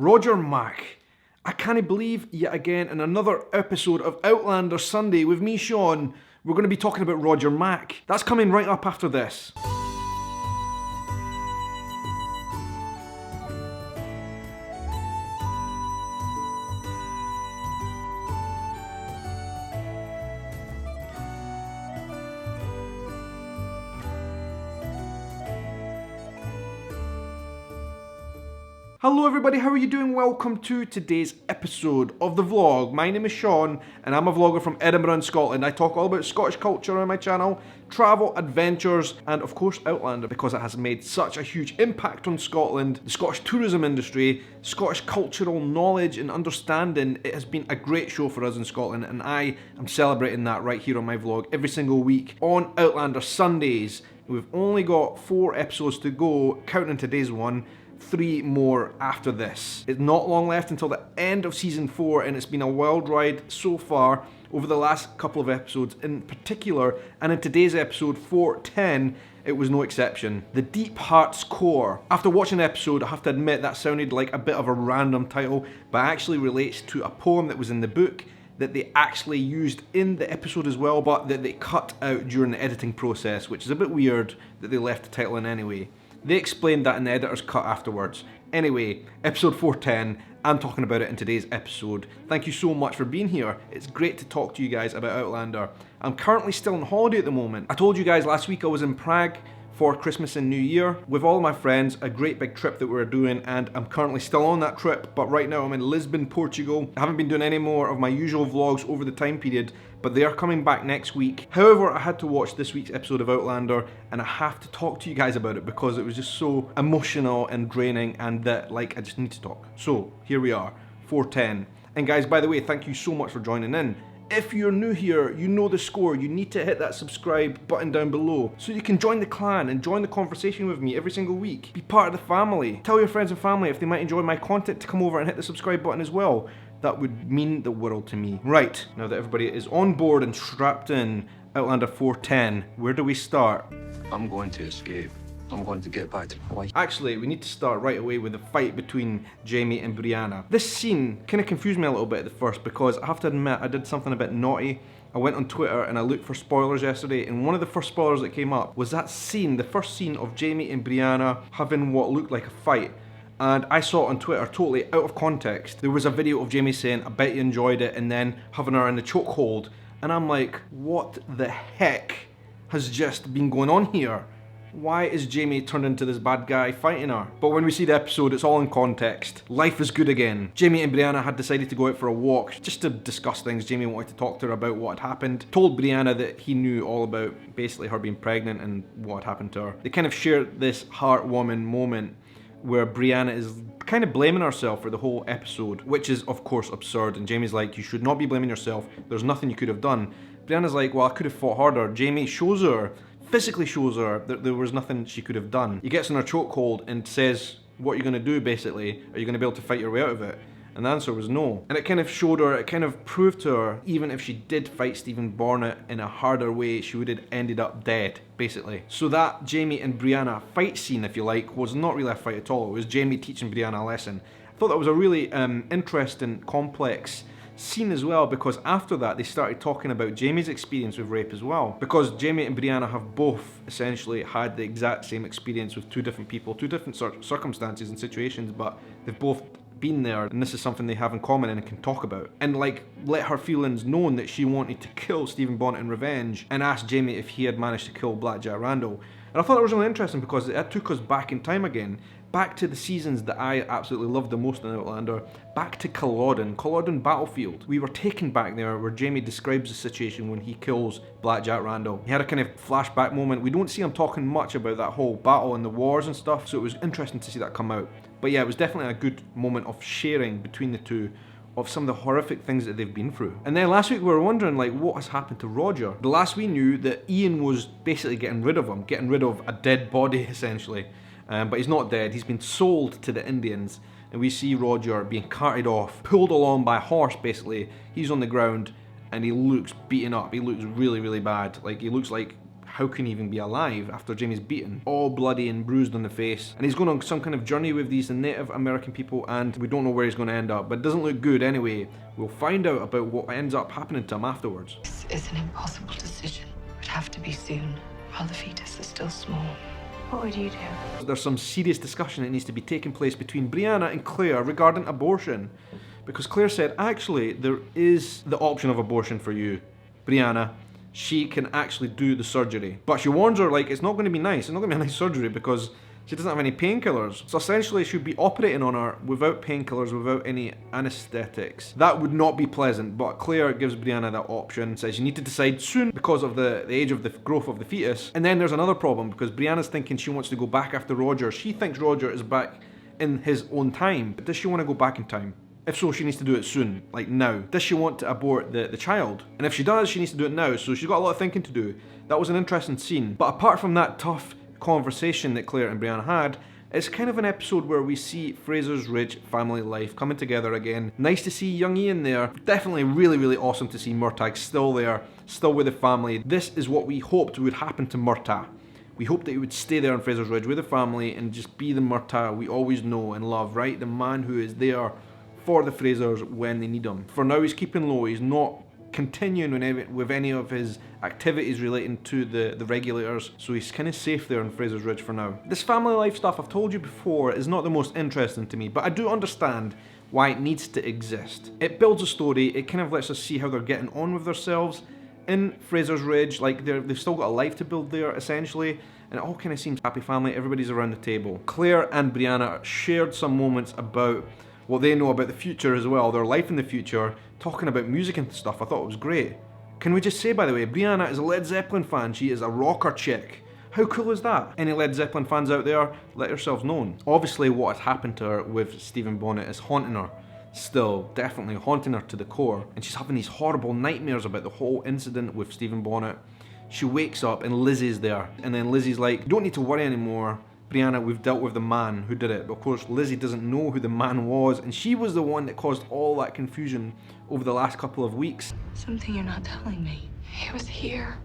Roger Mack. I can't believe yet again in another episode of Outlander Sunday with me, Shaun, we're going to be talking about Roger Mack. That's coming right up after this. Hello everybody, how are you doing? Welcome to today's episode of the vlog. My name is Shaun and I'm a vlogger from Edinburgh in Scotland. I talk all about Scottish culture on my channel, travel, adventures, and of course Outlander, because it has made such a huge impact on Scotland, the Scottish tourism industry, Scottish cultural knowledge and understanding. It has been a great show for us in Scotland and I am celebrating that right here on my vlog every single week on Outlander Sundays. We've only got 4 episodes to go, counting today's one. 3 more after this. It's not long left until the end of season 4 and it's been a wild ride so far over the last couple of episodes in particular, and in today's episode 410 it was no exception. The Deep Heart's Core. After watching the episode, I have to admit that sounded like a bit of a random title, but actually relates to a poem that was in the book that they actually used in the episode as well, but that they cut out during the editing process, which is a bit weird that they left the title in anyway. They explained that in the editor's cut afterwards. Anyway, episode 410, I'm talking about it in today's episode. Thank you so much for being here. It's great to talk to you guys about Outlander. I'm currently still on holiday at the moment. I told you guys last week I was in Prague for Christmas and New Year with all of my friends, a great big trip that we were doing, and I'm currently still on that trip, but right now I'm in Lisbon, Portugal. I haven't been doing any more of my usual vlogs over the time period, but they are coming back next week. However, I had to watch this week's episode of Outlander and I have to talk to you guys about it because it was just so emotional and draining, and that I just need to talk. So here we are, 410. And guys, by the way, thank you so much for joining in. If you're new here, you know the score. You need to hit that subscribe button down below so you can join the clan and join the conversation with me every single week. Be part of the family. Tell your friends and family if they might enjoy my content to come over and hit the subscribe button as well. That would mean the world to me. Right, now that everybody is on board and strapped in, Outlander 410, where do we start? I'm going to escape. I'm going to get back to my wife. Actually, we need to start right away with the fight between Jamie and Brianna. This scene kind of confused me a little bit at the first because I have to admit I did something a bit naughty. I went on Twitter and I looked for spoilers yesterday, and one of the first spoilers that came up was that scene, the first scene of Jamie and Brianna having what looked like a fight. And I saw it on Twitter totally out of context. There was a video of Jamie saying, I bet you enjoyed it, and then having her in the chokehold. And I'm like, what the heck has just been going on here? Why is Jamie turned into this bad guy fighting her? But when we see the episode, it's all in context. Life is good again. Jamie and Brianna had decided to go out for a walk just to discuss things. Jamie wanted to talk to her about what had happened. Told Brianna that he knew all about basically her being pregnant and what had happened to her. They kind of shared this heartwarming moment where Brianna is kind of blaming herself for the whole episode, which is of course absurd, and Jamie's like, you should not be blaming yourself, there's nothing you could have done. Brianna's like, well, I could have fought harder. Jamie shows her, physically shows her, that there was nothing she could have done. He gets in her chokehold and says, what are you going to do basically? Are you going to be able to fight your way out of it? And the answer was no. And it kind of showed her, it kind of proved to her, even if she did fight Stephen Bonnet in a harder way, she would have ended up dead, basically. So that Jamie and Brianna fight scene, if you like, was not really a fight at all. It was Jamie teaching Brianna a lesson. I thought that was a really interesting, complex scene as well, because after that they started talking about Jamie's experience with rape as well. Because Jamie and Brianna have both essentially had the exact same experience with 2 different people, 2 different circumstances and situations, but they've both been there, and this is something they have in common and can talk about. And let her feelings known that she wanted to kill Stephen Bonnet in revenge, and asked Jamie if he had managed to kill Blackjack Randall. And I thought that was really interesting because it took us back in time again, back to the seasons that I absolutely loved the most in Outlander, back to Culloden Battlefield. We were taken back there where Jamie describes the situation when he kills Blackjack Randall. He had a kind of flashback moment. We don't see him talking much about that whole battle and the wars and stuff, so it was interesting to see that come out. But yeah, it was definitely a good moment of sharing between the two of some of the horrific things that they've been through. And then last week we were wondering what has happened to Roger. The last we knew that Ian was basically getting rid of him, getting rid of a dead body essentially. But he's not dead, he's been sold to the Indians, and we see Roger being carted off, pulled along by a horse basically. He's on the ground and he looks beaten up, he looks really, really bad. He looks like how can he even be alive after Jamie's beaten? All bloody and bruised on the face. And he's going on some kind of journey with these Native American people, and we don't know where he's going to end up. But it doesn't look good anyway. We'll find out about what ends up happening to him afterwards. This is an impossible decision. It would have to be soon, while the fetus is still small. What would you do? There's some serious discussion that needs to be taking place between Brianna and Claire regarding abortion. Because Claire said, actually, there is the option of abortion for you, Brianna. She can actually do the surgery. But she warns her, like, it's not going to be nice. It's not going to be a nice surgery because she doesn't have any painkillers. So essentially, she'd be operating on her without painkillers, without any anesthetics. That would not be pleasant, but Claire gives Brianna that option, says you need to decide soon because of the age of the growth of the fetus. And then there's another problem because Brianna's thinking she wants to go back after Roger. She thinks Roger is back in his own time, but does she want to go back in time? If so, she needs to do it soon, like now. Does she want to abort the child? And if she does, she needs to do it now, so she's got a lot of thinking to do. That was an interesting scene. But apart from that tough conversation that Claire and Brianna had, it's kind of an episode where we see Fraser's Ridge family life coming together again. Nice to see young Ian there. Definitely really, really awesome to see Murtagh still there, still with the family. This is what we hoped would happen to Murtagh. We hoped that he would stay there on Fraser's Ridge with the family and just be the Murtagh we always know and love, right? The man who is there for the Frasers when they need him. For now, he's keeping low. He's not continuing with any of his activities relating to the regulators, so he's kind of safe there on Fraser's Ridge for now. This family life stuff, I've told you before, is not the most interesting to me, but I do understand why it needs to exist. It builds a story. It kind of lets us see how they're getting on with themselves in Fraser's Ridge. Like they've still got a life to build there, essentially, and it all kind of seems happy family. Everybody's around the table. Claire and Brianna shared some moments about what they know about the future as well, their life in the future, talking about music and stuff. I thought it was great. Can we just say, by the way, Brianna is a Led Zeppelin fan. She is a rocker chick. How cool is that? Any Led Zeppelin fans out there, let yourselves known. Obviously, what has happened to her with Stephen Bonnet is haunting her. Still, definitely haunting her to the core. And she's having these horrible nightmares about the whole incident with Stephen Bonnet. She wakes up and Lizzie's there. And then Lizzie's like, you don't need to worry anymore. Brianna, we've dealt with the man who did it. But of course, Lizzie doesn't know who the man was, and she was the one that caused all that confusion over the last couple of weeks. Something you're not telling me. He was here.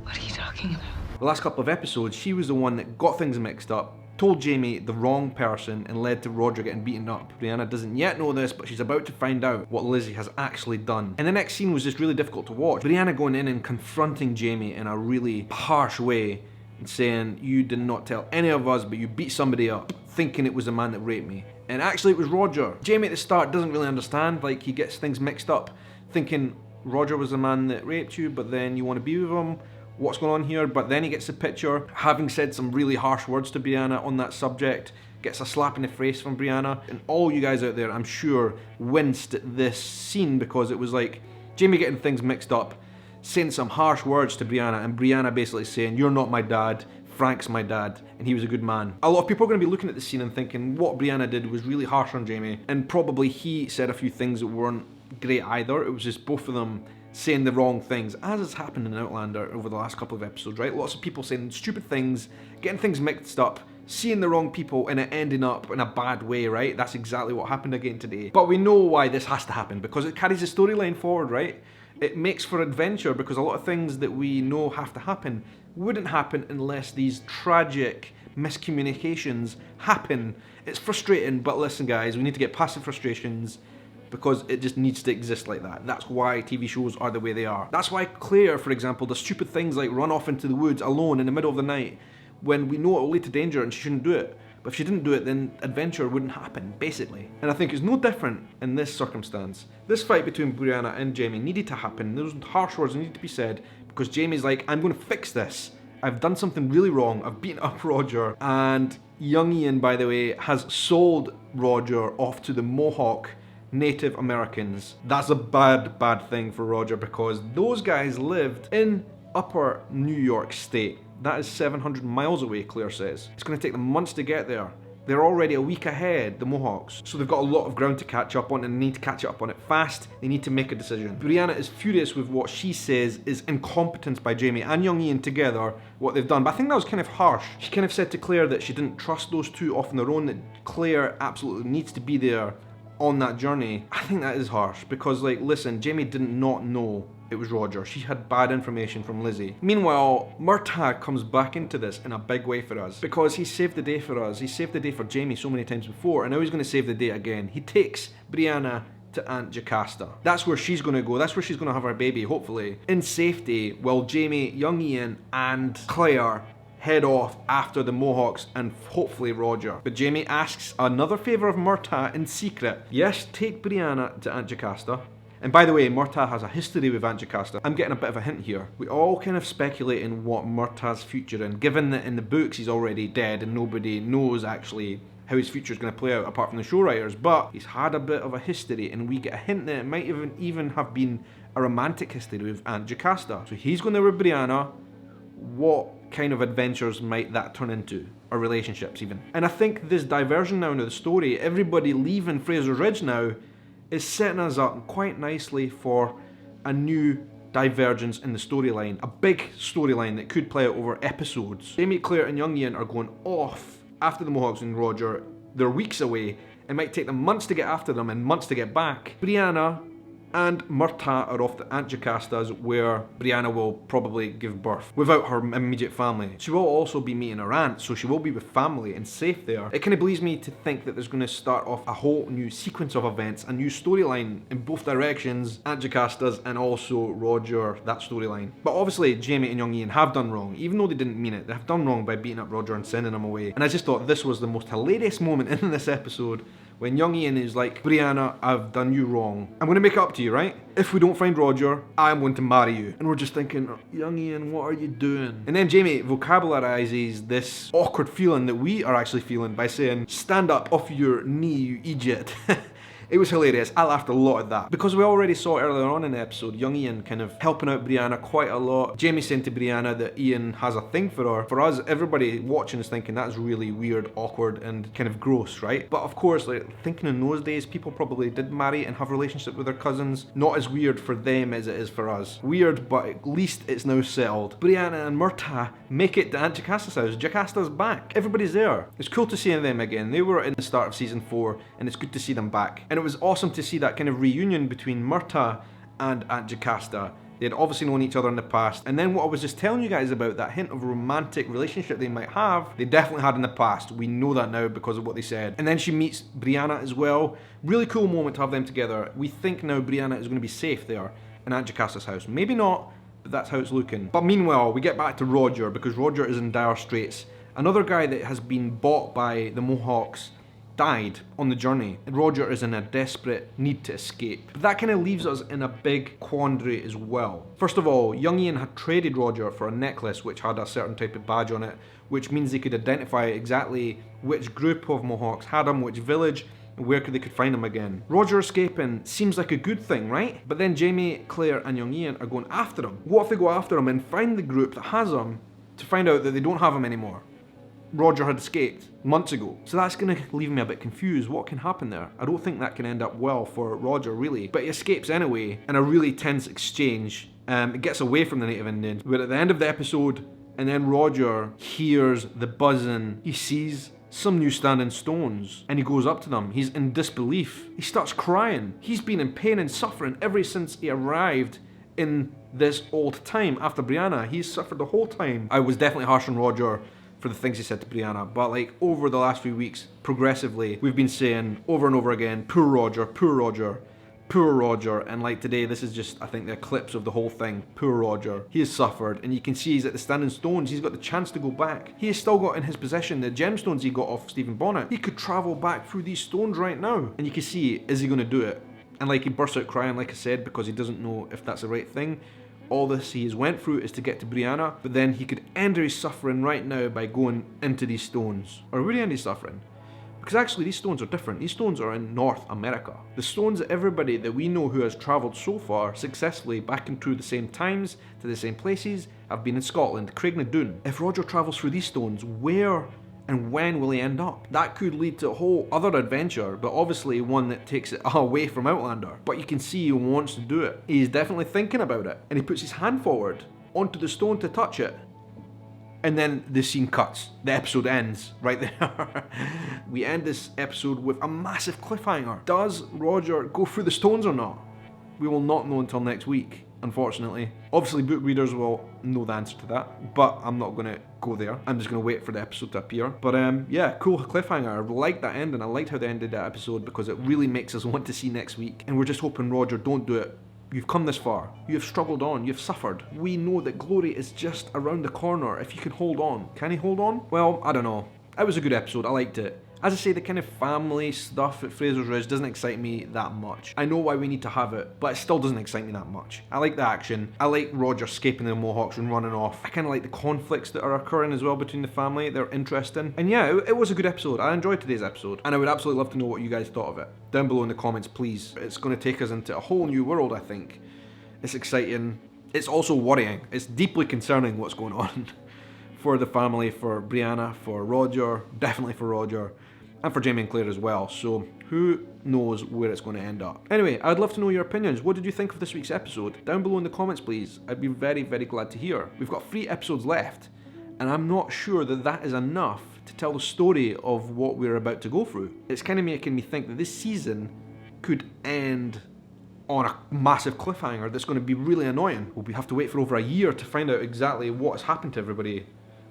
What are you talking about? The last couple of episodes, she was the one that got things mixed up, told Jamie the wrong person, and led to Roger getting beaten up. Brianna doesn't yet know this, but she's about to find out what Lizzie has actually done. And the next scene was just really difficult to watch. Brianna going in and confronting Jamie in a really harsh way, and saying, you did not tell any of us, but you beat somebody up, thinking it was the man that raped me. And actually it was Roger. Jamie at the start doesn't really understand, like he gets things mixed up, thinking Roger was the man that raped you, but then you want to be with him, what's going on here? But then he gets the picture, having said some really harsh words to Brianna on that subject, gets a slap in the face from Brianna, and all you guys out there, I'm sure, winced at this scene because it was like Jamie getting things mixed up, saying some harsh words to Brianna, and Brianna basically saying, you're not my dad, Frank's my dad, and he was a good man. A lot of people are going to be looking at the scene and thinking what Brianna did was really harsh on Jamie, and probably he said a few things that weren't great either. It was just both of them saying the wrong things, as has happened in Outlander over the last couple of episodes, right? Lots of people saying stupid things, getting things mixed up, seeing the wrong people, and it ending up in a bad way, right? That's exactly what happened again today. But we know why this has to happen, because it carries the storyline forward, right? It makes for adventure, because a lot of things that we know have to happen wouldn't happen unless these tragic miscommunications happen. It's frustrating, but listen guys, we need to get past the frustrations because it just needs to exist like that. That's why TV shows are the way they are. That's why Claire, for example, does stupid things like run off into the woods alone in the middle of the night when we know it will lead to danger and she shouldn't do it. But if she didn't do it, then adventure wouldn't happen, basically. And I think it's no different in this circumstance. This fight between Brianna and Jamie needed to happen. Those harsh words needed to be said because Jamie's like, I'm going to fix this. I've done something really wrong. I've beaten up Roger. And young Ian, by the way, has sold Roger off to the Mohawk Native Americans. That's a bad, bad thing for Roger because those guys lived in upper New York State. That is 700 miles away, Claire says. It's going to take them months to get there. They're already a week ahead, the Mohawks. So they've got a lot of ground to catch up on and they need to catch up on it fast. They need to make a decision. Brianna is furious with what she says is incompetence by Jamie and young Ian together, what they've done. But I think that was kind of harsh. She kind of said to Claire that she didn't trust those two off on their own, that Claire absolutely needs to be there on that journey. I think that is harsh because, like, listen, Jamie did not know it was Roger. She had bad information from Lizzie. Meanwhile, Murtagh comes back into this in a big way for us because he saved the day for us. He saved the day for Jamie so many times before, and now he's going to save the day again. He takes Brianna to Aunt Jocasta. That's where she's going to go. That's where she's going to have her baby, hopefully, in safety, while Jamie, young Ian, and Claire head off after the Mohawks and hopefully Roger. But Jamie asks another favour of Murtagh in secret. Yes, take Brianna to Aunt Jocasta. And by the way, Murtagh has a history with Aunt Jocasta. I'm getting a bit of a hint here. We all kind of speculate in what Murtagh's future, and given that in the books he's already dead and nobody knows actually how his future is going to play out apart from the show writers, but he's had a bit of a history, and we get a hint that it might even have been a romantic history with Aunt Jocasta. So he's going there with Brianna. What kind of adventures might that turn into? Or relationships even? And I think this diversion now into the story, everybody leaving Fraser Ridge now, is setting us up quite nicely for a new divergence in the storyline. A big storyline that could play out over episodes. Jamie, Claire and young Ian are going off after the Mohawks and Roger. They're weeks away. It might take them months to get after them and months to get back. Brianna and Murtagh are off to Aunt Jocasta's, where Brianna will probably give birth without her immediate family. She will also be meeting her aunt, so she will be with family and safe there. It kind of leads me to think that there's going to start off a whole new sequence of events, a new storyline in both directions, Aunt Jocasta's and also Roger, that storyline. But obviously Jamie and young Ian have done wrong, even though they didn't mean it. They have done wrong by beating up Roger and sending him away. And I just thought this was the most hilarious moment in this episode, when young Ian is like, Brianna, I've done you wrong. I'm going to make it up to you, right? If we don't find Roger, I'm going to marry you. And we're just thinking, young Ian, what are you doing? And then Jamie vocabularizes this awkward feeling that we are actually feeling by saying, stand up off your knee, you idiot. It was hilarious. I laughed a lot at that. Because we already saw earlier on in the episode, young Ian kind of helping out Brianna quite a lot. Jamie saying to Brianna that Ian has a thing for her. For us, everybody watching is thinking that's really weird, awkward, and kind of gross, right? But of course, like, thinking in those days, people probably did marry and have relationships with their cousins. Not as weird for them as it is for us. Weird, but at least it's now settled. Brianna and Murtagh make it to Aunt Jocasta's house. Jocasta's back. Everybody's there. It's cool to see them again. They were in the start of season 4, and it's good to see them back. And it was awesome to see that kind of reunion between Murtagh and Aunt Jocasta. They had obviously known each other in the past, and then what I was just telling you guys about, that hint of a romantic relationship they might have, they definitely had in the past. We know that now because of what they said. And then she meets Brianna as well. Really cool moment to have them together. We think now Brianna is going to be safe there in Aunt Jocasta's house. Maybe not, but that's how it's looking. But meanwhile, we get back to Roger, because Roger is in dire straits. Another guy that has been bought by the Mohawks died on the journey, and Roger is in a desperate need to escape. But that kind of leaves us in a big quandary as well. First of all, young Ian had traded Roger for a necklace which had a certain type of badge on it, which means they could identify exactly which group of Mohawks had him, which village, and where they could find him again. Roger escaping seems like a good thing, right? But then Jamie, Claire and young Ian are going after him. What if they go after him and find the group that has him to find out that they don't have him anymore? Roger had escaped months ago. So that's going to leave me a bit confused. What can happen there? I don't think that can end up well for Roger, really. But he escapes anyway in a really tense exchange. It gets away from the native Indians. But at the end of the episode, and then Roger hears the buzzing. He sees some new standing stones, and he goes up to them. He's in disbelief. He starts crying. He's been in pain and suffering ever since he arrived in this old time after Brianna. He's suffered the whole time. I was definitely harsh on Roger for the things he said to Brianna, but like over the last few weeks, progressively, we've been saying over and over again, poor Roger, poor Roger, poor Roger, and like today, this is just, I think, the eclipse of the whole thing. Poor Roger. He has suffered, and you can see he's at the standing stones. He's got the chance to go back. He has still got in his possession the gemstones he got off Stephen Bonnet. He could travel back through these stones right now, and you can see, is he going to do it? And like, he bursts out crying, like I said, because he doesn't know if that's the right thing. All this he has went through is to get to Brianna, but then he could end his suffering right now by going into these stones. Or really end his suffering? Because actually these stones are different. These stones are in North America. The stones that everybody that we know who has travelled so far successfully back into the same times, to the same places, have been in Scotland, Craignadoon. If Roger travels through these stones, where and when will he end up? That could lead to a whole other adventure, but obviously one that takes it away from Outlander. But you can see he wants to do it. He's definitely thinking about it. And he puts his hand forward onto the stone to touch it. And then the scene cuts. The episode ends right there. We end this episode with a massive cliffhanger. Does Roger go through the stones or not? We will not know until next week. unfortunately. Obviously book readers will know the answer to that, but I'm not going to go there. I'm just going to wait for the episode to appear. But yeah, cool cliffhanger. I liked that ending. I liked how they ended that episode because it really makes us want to see next week. And we're just hoping, Roger, don't do it. You've come this far. You have struggled on. You've suffered. We know that glory is just around the corner if you can hold on. Can he hold on? Well, I don't know. It was a good episode. I liked it. As I say, the kind of family stuff at Fraser's Ridge doesn't excite me that much. I know why we need to have it, but it still doesn't excite me that much. I like the action. I like Roger escaping the Mohawks and running off. I kind of like the conflicts that are occurring as well between the family. They're interesting. And yeah, it was a good episode. I enjoyed today's episode. And I would absolutely love to know what you guys thought of it. Down below in the comments, please. It's going to take us into a whole new world, I think. It's exciting. It's also worrying. It's deeply concerning what's going on. For the family, for Brianna, for Roger, definitely for Roger, and for Jamie and Claire as well. So who knows where it's going to end up. Anyway, I'd love to know your opinions. What did you think of this week's episode? Down below in the comments, please. I'd be very, very glad to hear. We've got 3 episodes left, and I'm not sure that that is enough to tell the story of what we're about to go through. It's kind of making me think that this season could end on a massive cliffhanger that's going to be really annoying. We'll have to wait for over a year to find out exactly what has happened to everybody.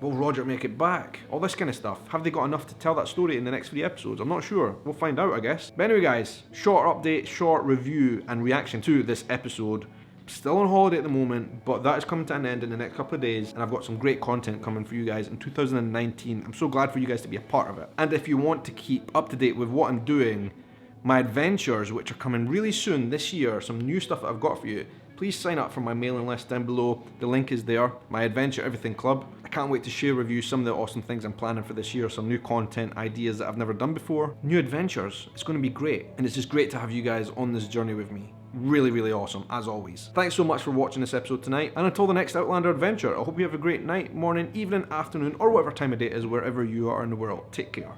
Will Roger make it back? All this kind of stuff. Have they got enough to tell that story in the next 3 episodes? I'm not sure. We'll find out, I guess. But anyway, guys, short update, short review and reaction to this episode. Still on holiday at the moment, but that is coming to an end in the next couple of days, and I've got some great content coming for you guys in 2019. I'm so glad for you guys to be a part of it. And if you want to keep up to date with what I'm doing, my adventures, which are coming really soon this year, some new stuff that I've got for you, please sign up for my mailing list down below. The link is there, my Adventure Everything Club. I can't wait to share with you some of the awesome things I'm planning for this year, some new content, ideas that I've never done before, new adventures. It's going to be great, and it's just great to have you guys on this journey with me. Really, really awesome, as always. Thanks so much for watching this episode tonight, and until the next Outlander adventure, I hope you have a great night, morning, evening, afternoon, or whatever time of day it is wherever you are in the world. Take care.